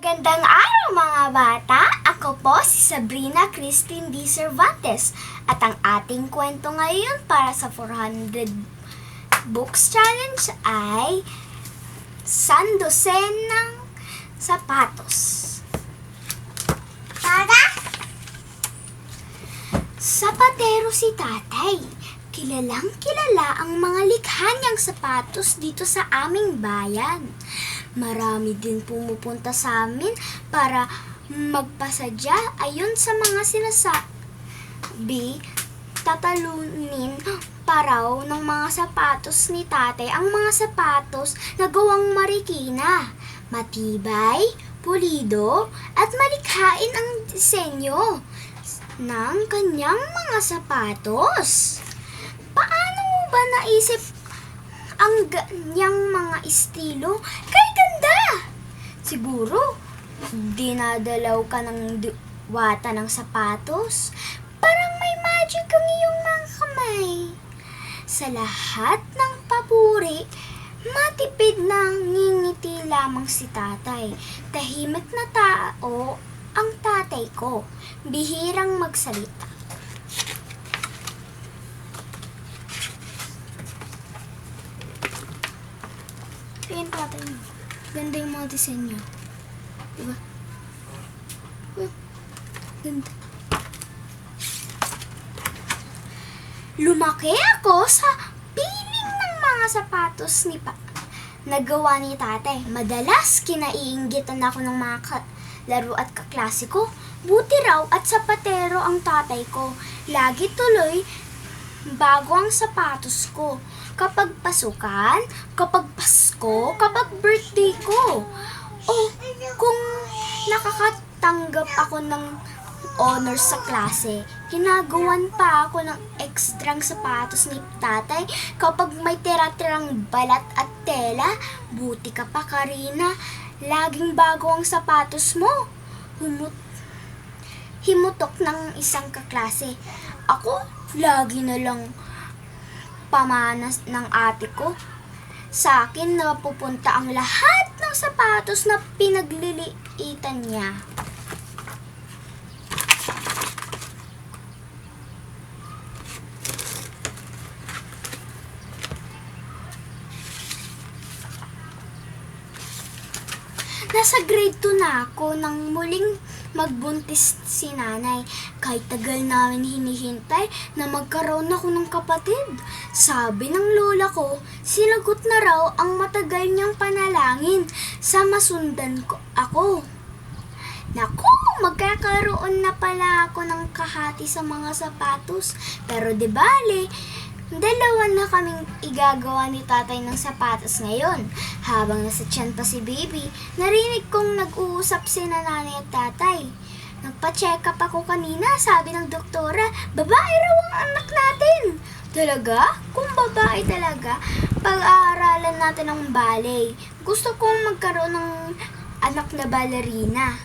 Magandang araw mga bata! Ako po si Sabrina Christine D. Cervantes at ang ating kwento ngayon para sa 400 Books Challenge ay Sandosen ng Sapatos. Tara! Sapatero si tatay. Kilalang kilala ang mga likha niyang sapatos dito sa aming bayan. Marami din pumupunta sa amin para magpasadya ayon sa mga sinasabi. Tatalunin pa raw ng mga sapatos ni tatay ang mga sapatos na gawang marikina, matibay, pulido at malikhain ang disenyo ng kanyang mga sapatos. Paano mo ba naisip ang ganyang mga estilo? Kay ganda! Siguro, dinadalaw ka ng diwata ng sapatos. Parang may magic ang iyong mga kamay. Sa lahat ng papuri, matipid na ngingiti lamang si tatay. Tahimik na tao ang tatay ko. Bihirang magsalita. Ayan tatay mo. Ganda yung mga disenyo. Diba? Ganda. Lumaki ako sa piling ng mga sapatos nagawa ni tatay. Madalas kinaiinggitan ako ng mga laro at kaklase ko. Buti raw at sapatero ang tatay ko. Lagi tuloy bago ang sapatos ko. Kapag pasukan, kapag Pasko, kapag birthday ko. O kung nakakatanggap ako ng honors sa klase, ginagawan pa ako ng ekstrang sapatos ni tatay. Kapag may tira-tirang balat at tela, buti ka pa Karina. Laging bago ang sapatos mo. Himutok ng isang kaklase. Ako, lagi na lang pamanas ng ate ko. Sa akin napupunta ang lahat ng sapatos na pinagliliitan niya. Nasa grade 2 na ako nang muling magbuntis si nanay. Kahit tagal namin hinihintay na magkaroon ako ng kapatid. Sabi ng lola ko, sinagot na raw ang matagal niyang panalangin sa masundan ko ako. Naku, magkakaroon na pala ako ng kahati sa mga sapatos. Pero di bale, dalawa na kaming igagawa ni tatay ng sapatos ngayon. Habang nasa tiyan pa si baby, narinig kong nag-uusap si nanay at tatay. Nagpa-check up ako kanina, sabi ng doktora, babae raw ang anak natin. Talaga? Kung babae talaga, pag-aaralan natin ng ballet. Gusto kong magkaroon ng anak na ballerina.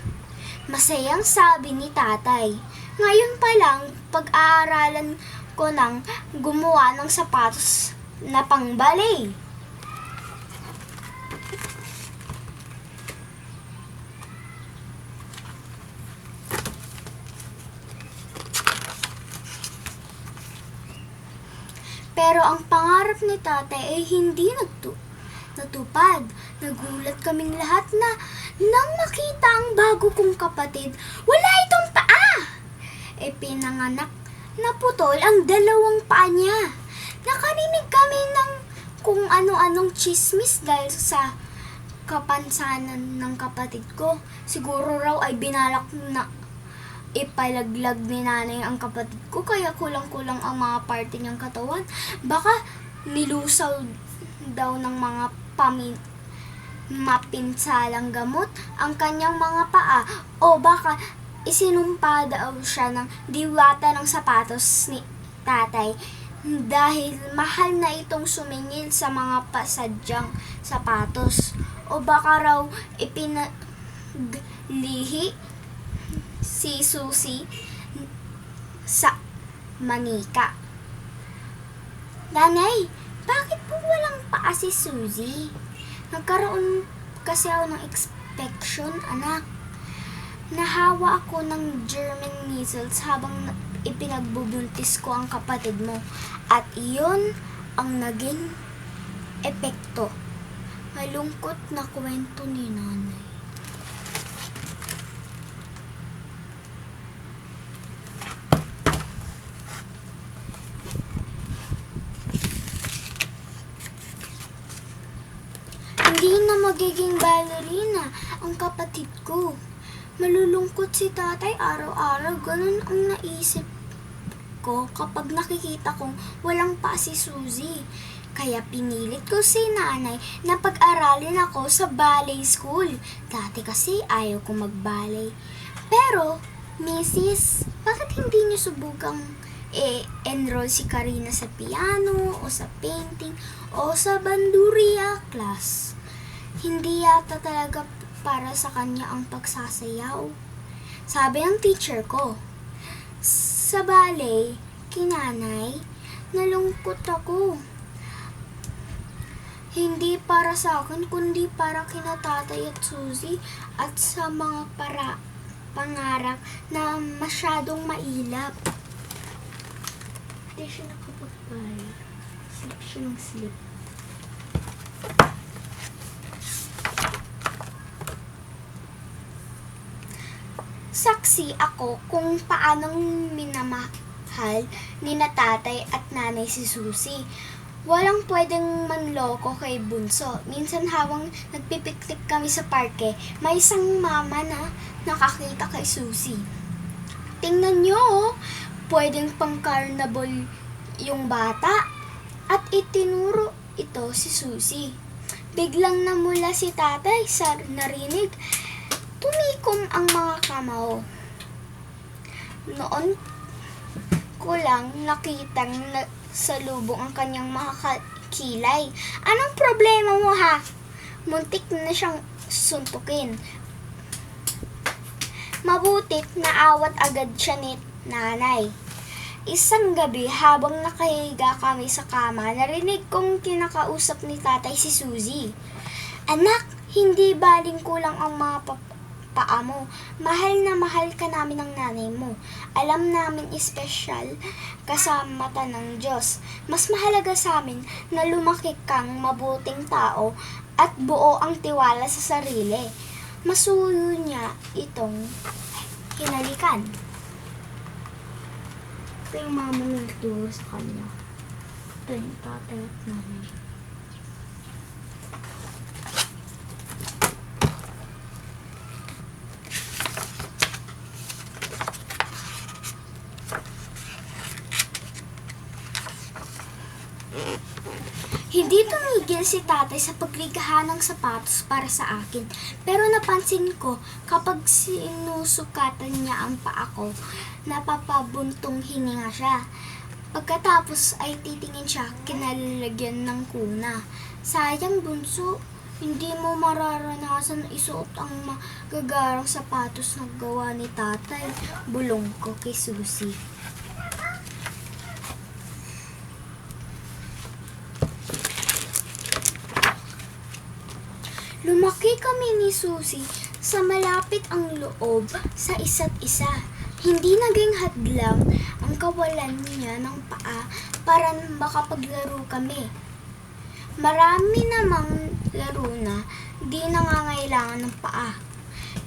Masayang sabi ni tatay. Ngayon pa lang, pag-aaralan ko nang gumawa ng sapatos na pang ballet. Pero ang pangarap ni tatay ay hindi natupad. Nagulat kaming lahat na nang makita ang bago kong kapatid, wala itong paa. Pinanganak na putol ang dalawang paa niya. Nakarinig kami ng kung ano-anong chismis dahil sa kapansanan ng kapatid ko. Siguro raw ay binalak na ipalaglag ni nanay ang kapatid ko, kaya kulang-kulang ang mga parte niyang katawan. Baka nilusaw daw ng mga mapinsalang gamot ang kanyang mga paa, o baka isinumpa daw siya ng diwata ng sapatos ni tatay dahil mahal na itong sumingil sa mga pasadyang sapatos, o baka raw ipinaglihi si Susie sa manika. Nanay, bakit po walang paa si Susie? Nagkaroon kasi ako ng infection, anak. Nahawa ako ng German measles habang ipinagbubuntis ko ang kapatid mo. At iyon ang naging epekto. Malungkot na kwento ni nanay. Hindi na magiging ballerina ang kapatid ko. Malulungkot si tatay araw-araw. Ganun ang naisip ko kapag nakikita kong walang pa si Suzy. Kaya pinilit ko si nanay na pag-aralin ako sa ballet school. Dati kasi ayaw ko mag-ballet. Pero, Mrs., bakit hindi niyo subukang enroll si Karina sa piano o sa painting o sa bandurria class? Hindi yata talaga para sa kanya ang pagsasayaw. Sabi ng teacher ko. Sa ballet, kinanay, nalungkot ako. Hindi para sa akin, kundi para kina tatay at Suzy at sa mga pangarap na masyadong mailap. Hindi siya nakapag-ballet. Slip siya ng slip. Saksi ako kung paanong minamahal ni na tatay at nanay si Suzy. Walang pwedeng manloko kay Bunso. Minsan habang nagpipiknik kami sa parke, may isang mama na nakakita kay Suzy. Tingnan nyo, pwedeng pang carnival yung bata. At itinuro ito si Suzy. Biglang namula si tatay sa narinig. Tumikom ang mga kamao. Noon ko lang nakitang salubong ang kanyang mga kilay. Anong problema mo ha? Muntik na siyang suntukin. Mabutit naawat agad siya ni nanay. Isang gabi habang nakahiga kami sa kama, narinig kong kinakausap ni tatay si Suzy. Anak, hindi baling kulang ang mga paa mo. Mahal na mahal ka namin ng nanay mo. Alam namin espesyal ka sa mata ng Diyos. Mas mahalaga sa amin na lumaki kang mabuting tao at buo ang tiwala sa sarili. Masuyo niya itong hinalikan. Ito yung mama nagturo sa kanya. Ito yung tatay at nanay. Hindi tumigil si tatay sa pagligahan ng sapatos para sa akin. Pero napansin ko kapag sinusukatan niya ang paa ko, napapabuntong hininga siya. Pagkatapos ay titingin siya kinalalagyan ng kuna. Sayang Bunso, hindi mo mararanasan isuot ang magagarang sapatos na gawa ni tatay. Bulong ko kay Suzy. Lumaki kami ni Suzy sa malapit ang loob sa isa't isa. Hindi naging hadlang ang kawalan niya ng paa para makapaglaro kami. Marami namang laro na di nangangailangan ng paa.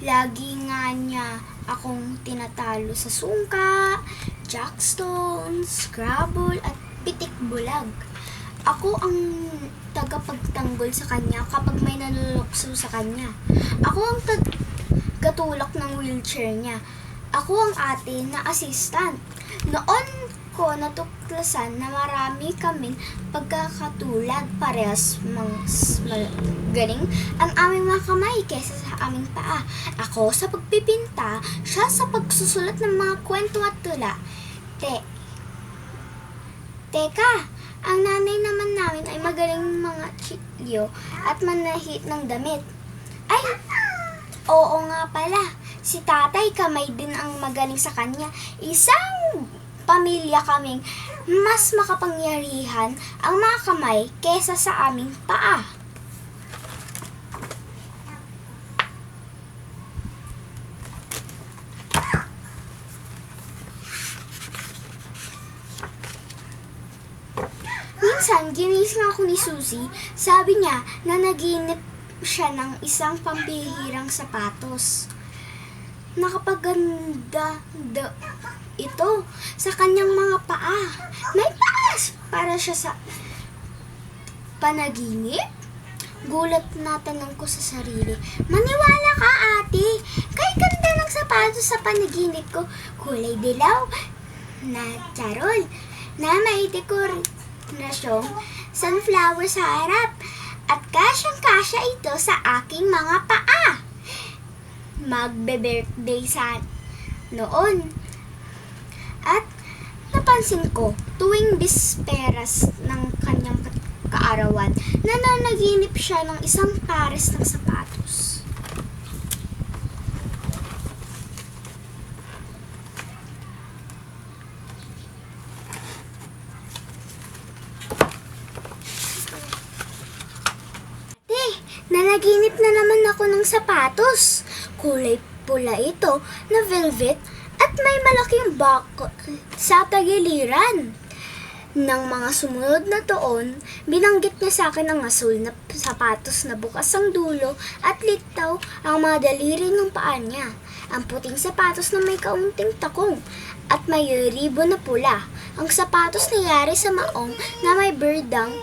Lagi nga niya akong tinatalo sa sungka, jackstone, scrabble at pitik bulag. Ako ang tagapagtanggol sa kanya kapag may nalulukso sa kanya. Ako ang tagatulak ng wheelchair niya. Ako ang ate na assistant. Noon ko natuklasan na marami kaming pagkakatulad. Parehas magaling ang aming mga kamay kaysa sa aming paa. Ako sa pagpipinta, siya sa pagsusulat ng mga kwento at tula. Teka! Ang nanay naman namin ay magaling mga chilyo at manahit ng damit. Ay, oo nga pala. Si tatay kamay din ang magaling sa kanya. Isang pamilya kaming mas makapangyarihan ang mga kamay kesa sa aming paa. Minsan, ginising ako ni Susie. Sabi niya na naginip siya ng isang pambihirang sapatos. Nakapaganda ito sa kanyang mga paa. May paas para siya sa panaginip. Gulat na tanong ko sa sarili. Maniwala ka, ate. Kay ganda ng sapatos sa panaginip ko. Kulay dilaw na charol na may dekorasyong sunflower sa harap. At kasyang-kasya ito sa aking mga paa. Magbe-birthday sa noon. At napansin ko, tuwing bisperas ng kanyang kaarawan, nananaginip siya ng isang pares ng sapatos. Nanaginip na naman ako ng sapatos. Kulay pula ito na velvet at may malaking bakod sa tagiliran. Nang mga sumunod na taon, binanggit niya sa akin ang asul na sapatos na bukas ang dulo at litaw ang mga daliri ng paa niya. Ang puting sapatos na may kaunting takong at may ribbon na pula. Ang sapatos na yari sa maong na may birdang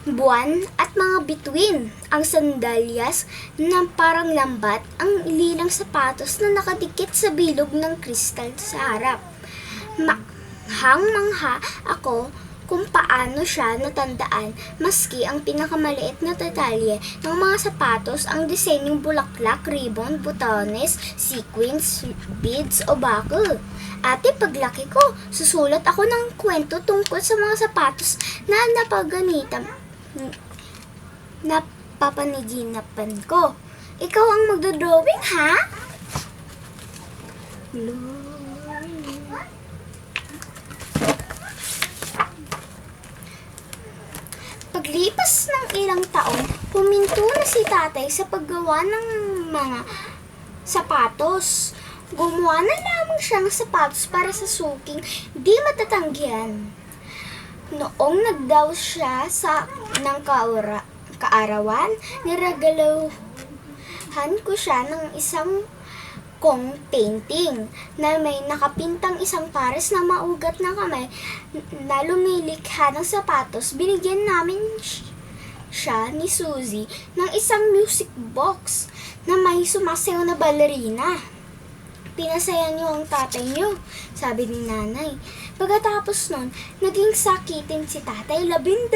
buwan at mga bituin. Ang sandalyas na parang lambat, ang lilang sapatos na nakadikit sa bilog ng kristal sa harap. Mangha ako kung paano siya natandaan maski ang pinakamaliit na detalye ng mga sapatos, ang disenyong bulaklak, ribbon, butones, sequins, beads o buckle. Ate, paglaki ko, susulat ako ng kwento tungkol sa mga sapatos na napapaniginapan ko. Ikaw ang magdodrawing, ha? Paglipas ng ilang taon, huminto na si tatay sa paggawa ng mga sapatos. Gumawa na lamang siya ng sapatos para sa suking di matatanggihan. Noong nagdaw siya ng kaarawan, niragaluhan ko siya ng isang kong painting na may nakapintang isang pares na maugat na kamay na lumilikha ng sapatos. Binigyan namin siya ni Susie ng isang music box na may sumasayaw na ballerina. Pinasaya niyo ang tatay niyo, sabi ni nanay. Pagkatapos nun, naging sakitin si tatay. 12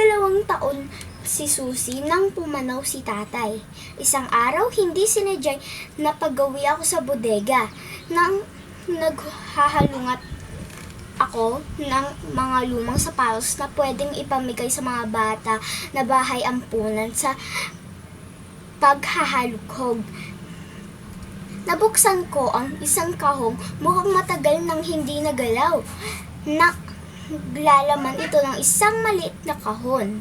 taon si Susie nang pumanaw si tatay. Isang araw, hindi sinadyay na paggawi ako sa bodega nang naghahalungat ako ng mga lumang sapatos na pwedeng ipamigay sa mga bata na bahay ampunan sa paghahalughog. Nabuksan ko ang isang kahong mukhang matagal nang hindi nagalaw. Naglalaman ito ng isang maliit na kahon.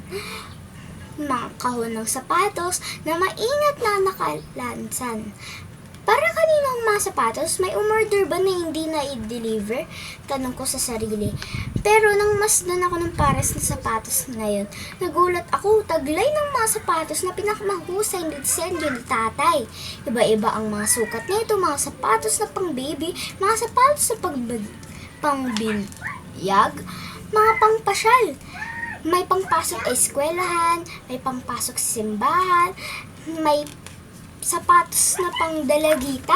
Mga kahon ng sapatos na maingat na nakalansan. Para kaninong mga sapatos, may umorder ba na hindi na i-deliver? Tanong ko sa sarili. Pero nang masdan ako ng pares na sapatos ngayon, nagulat ako, taglay ng mga sapatos na pinakamahusay na disenyo ni tatay. Iba-iba ang mga sukat nito, mga sapatos na pang baby, mga sapatos na pangbinyag, mga pangpasyal. May pangpasok sa eskwelahan, may pangpasok sa simbahan, may sapatos na pangdalagita.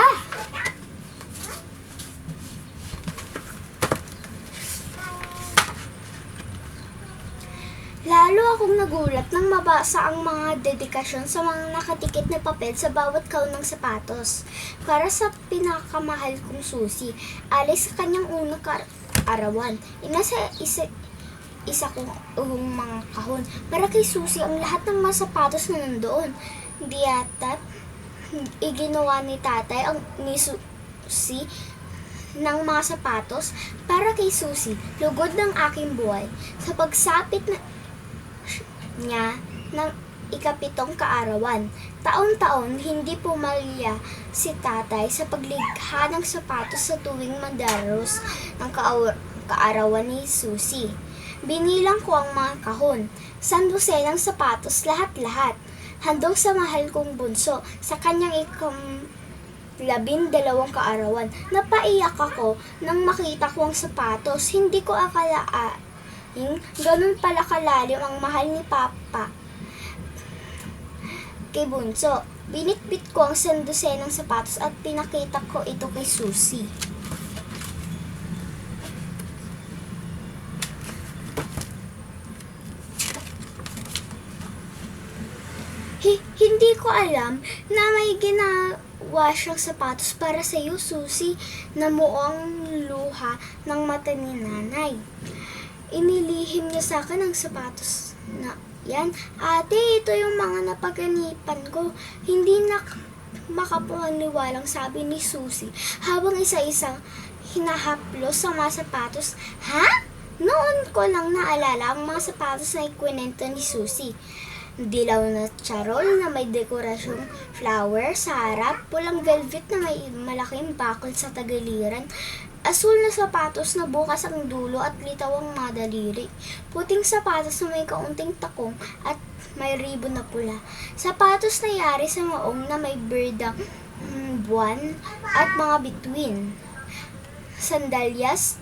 Lalo akong nagulat nang mabasa ang mga dedikasyon sa mga nakatikit na papel sa bawat kahon ng sapatos. Para sa pinakamahal kong Susie, alis sa kanyang unang arawan. Isa kong mga kahon. Para kay Susie, ang lahat ng mga sapatos na nandoon. Di yata't iginawa ni tatay ni Susie ng mga sapatos para kay Susie. Lugod ng aking buhay. Sa pagsapit niya ng ika-7 kaarawan. Taon-taon, hindi pumalya si tatay sa paglikha ng sapatos sa tuwing madaros ng kaarawan ni Susie. Binilang ko ang mga kahon, sandosenang sapatos, lahat-lahat. Handog sa mahal kong bunso sa kanyang 12 kaarawan. Napaiyak ako nang makita ko ang sapatos. Hindi ko akalaing ganun pala kalalim ang mahal ni Papa kay bunso. Binitbit ko ang sandosenang sapatos at pinakita ko ito kay Susie. Hindi ko alam na may ginawa siyang sapatos para sa iyo, Susie. Namuong luha ng mata ni nanay. Inilihim niya sa akin ang sapatos na yan. Ate, ito yung mga napaganipan ko. Hindi na makapaniwalang sabi ni Susie habang isa-isang hinahaplos ang mga sapatos. Ha? Noon ko lang naalala ang mga sapatos na ikwinento ni Susie. Dilaw na charol na may dekorasyong flower sa harap, pulang velvet na may malaking bakol sa tagiliran, asul na sapatos na bukas ang dulo at litaw ang mga daliri, puting sapatos na may kaunting takong at may ribbon na pula, sapatos na yari sa maong na may birdang buwan at mga bituin, sandalyas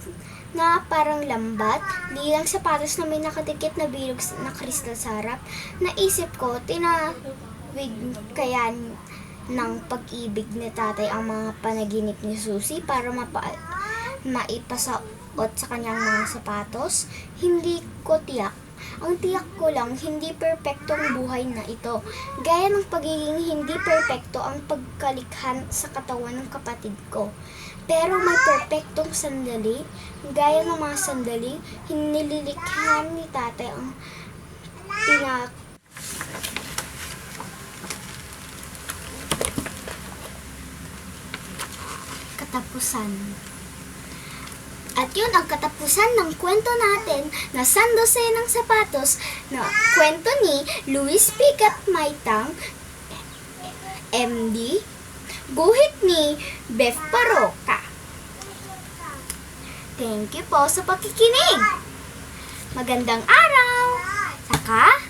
na parang lambat, lilang sapatos na may nakadikit na bilog na kristal sa harap. Naisip ko, tinawig kaya ng pag-ibig ni tatay ang mga panaginip ni Susie para maipasaot sa kanyang mga sapatos. Hindi ko tiyak. Ang tiyak ko lang, hindi perpekto ang buhay na ito. Gaya ng pagiging hindi perpekto ang pagkalikhan sa katawan ng kapatid ko. Pero may perpektong sandali, gaya ng mga sandali, hinilikhan ni tatay ang katapusan. At yun ang katapusan ng kwento natin na Sandosenang Sapatos na kwento ni Luis Picat Maitang, MD, guhit ni Beth Paroca. Thank you po sa pakikinig. Magandang araw! Saka,